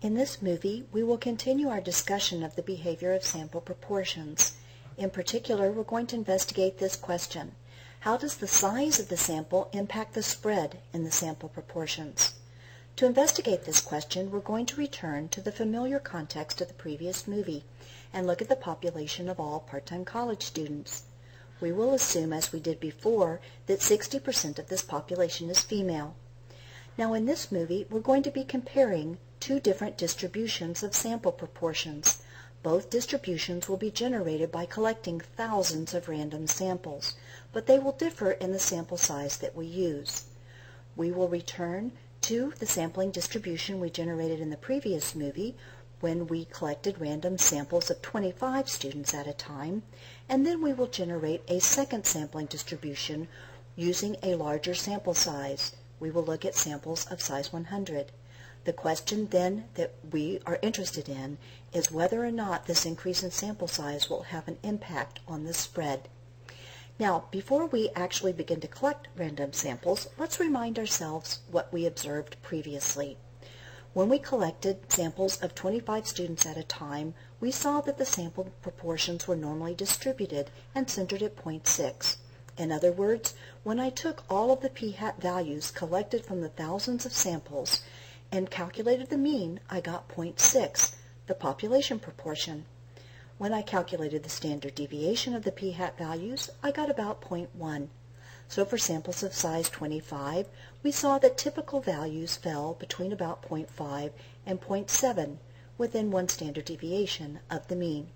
In this movie, we will continue our discussion of the behavior of sample proportions. In particular, we're going to investigate this question: how does the size of the sample impact the spread in the sample proportions? To investigate this question, we're going to return to the familiar context of the previous movie and look at the population of all part-time college students. We will assume, as we did before, that 60% of this population is female. Now, in this movie, we're going to be comparing two different distributions of sample proportions. Both distributions will be generated by collecting thousands of random samples, but they will differ in the sample size that we use. We will return to the sampling distribution we generated in the previous movie when we collected random samples of 25 students at a time, and then we will generate a second sampling distribution using a larger sample size. We will look at samples of size 100. The question then that we are interested in is whether or not this increase in sample size will have an impact on the spread. Now, before we actually begin to collect random samples, let's remind ourselves what we observed previously. When we collected samples of 25 students at a time, we saw that the sample proportions were normally distributed and centered at 0.6. In other words, when I took all of the p-hat values collected from the thousands of samples and calculated the mean, I got 0.6, the population proportion. When I calculated the standard deviation of the p-hat values, I got about 0.1. So for samples of size 25, we saw that typical values fell between about 0.5 and 0.7 within one standard deviation of the mean.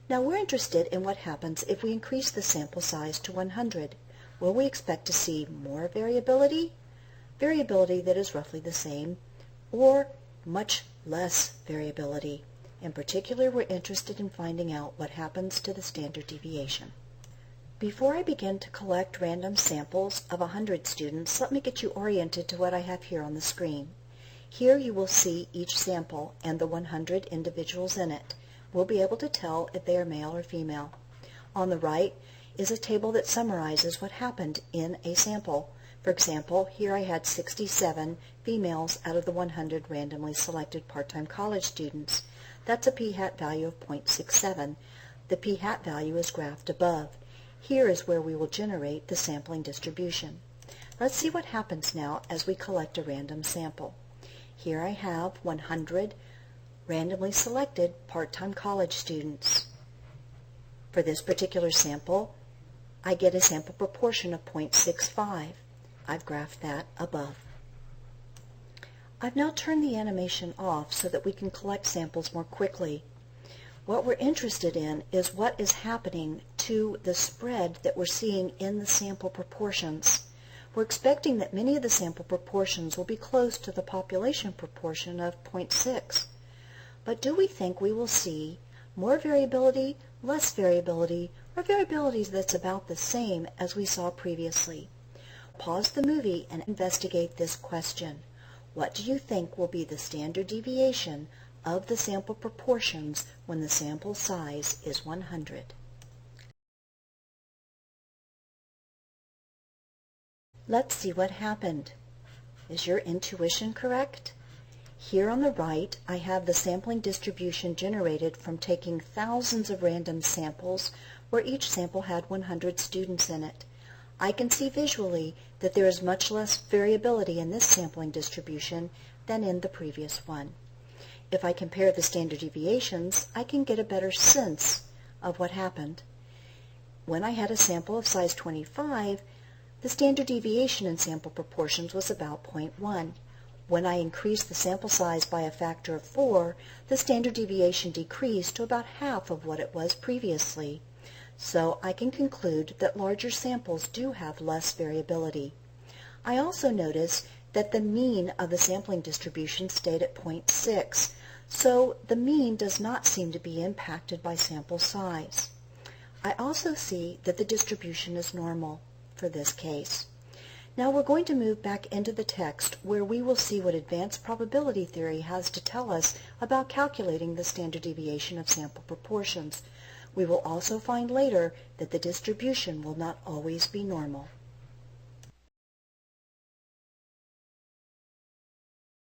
Now we're interested in what happens if we increase the sample size to 100. Will we expect to see more variability? Variability that is roughly the same, or much less variability? In particular, we're interested in finding out what happens to the standard deviation. Before I begin to collect random samples of 100 students, let me get you oriented to what I have here on the screen. Here you will see each sample and the 100 individuals in it. We'll be able to tell if they are male or female. On the right is a table that summarizes what happened in a sample. For example, here I had 67 females out of the 100 randomly selected part-time college students. That's a p-hat value of 0.67. The p-hat value is graphed above. Here is where we will generate the sampling distribution. Let's see what happens now as we collect a random sample. Here I have 100 randomly selected part-time college students. For this particular sample, I get a sample proportion of 0.65. I've graphed that above. I've now turned the animation off so that we can collect samples more quickly. What we're interested in is what is happening to the spread that we're seeing in the sample proportions. We're expecting that many of the sample proportions will be close to the population proportion of 0.6. But do we think we will see more variability, less variability, or variability that's about the same as we saw previously? Pause the movie and investigate this question. What do you think will be the standard deviation of the sample proportions when the sample size is 100? Let's see what happened. Is your intuition correct? Here on the right, I have the sampling distribution generated from taking thousands of random samples where each sample had 100 students in it. I can see visually that there is much less variability in this sampling distribution than in the previous one. If I compare the standard deviations, I can get a better sense of what happened. When I had a sample of size 25, the standard deviation in sample proportions was about 0.1. When I increased the sample size by a factor of 4, the standard deviation decreased to about half of what it was previously. So I can conclude that larger samples do have less variability. I also notice that the mean of the sampling distribution stayed at 0.6, so the mean does not seem to be impacted by sample size. I also see that the distribution is normal for this case. Now we're going to move back into the text where we will see what advanced probability theory has to tell us about calculating the standard deviation of sample proportions. We will also find later that the distribution will not always be normal.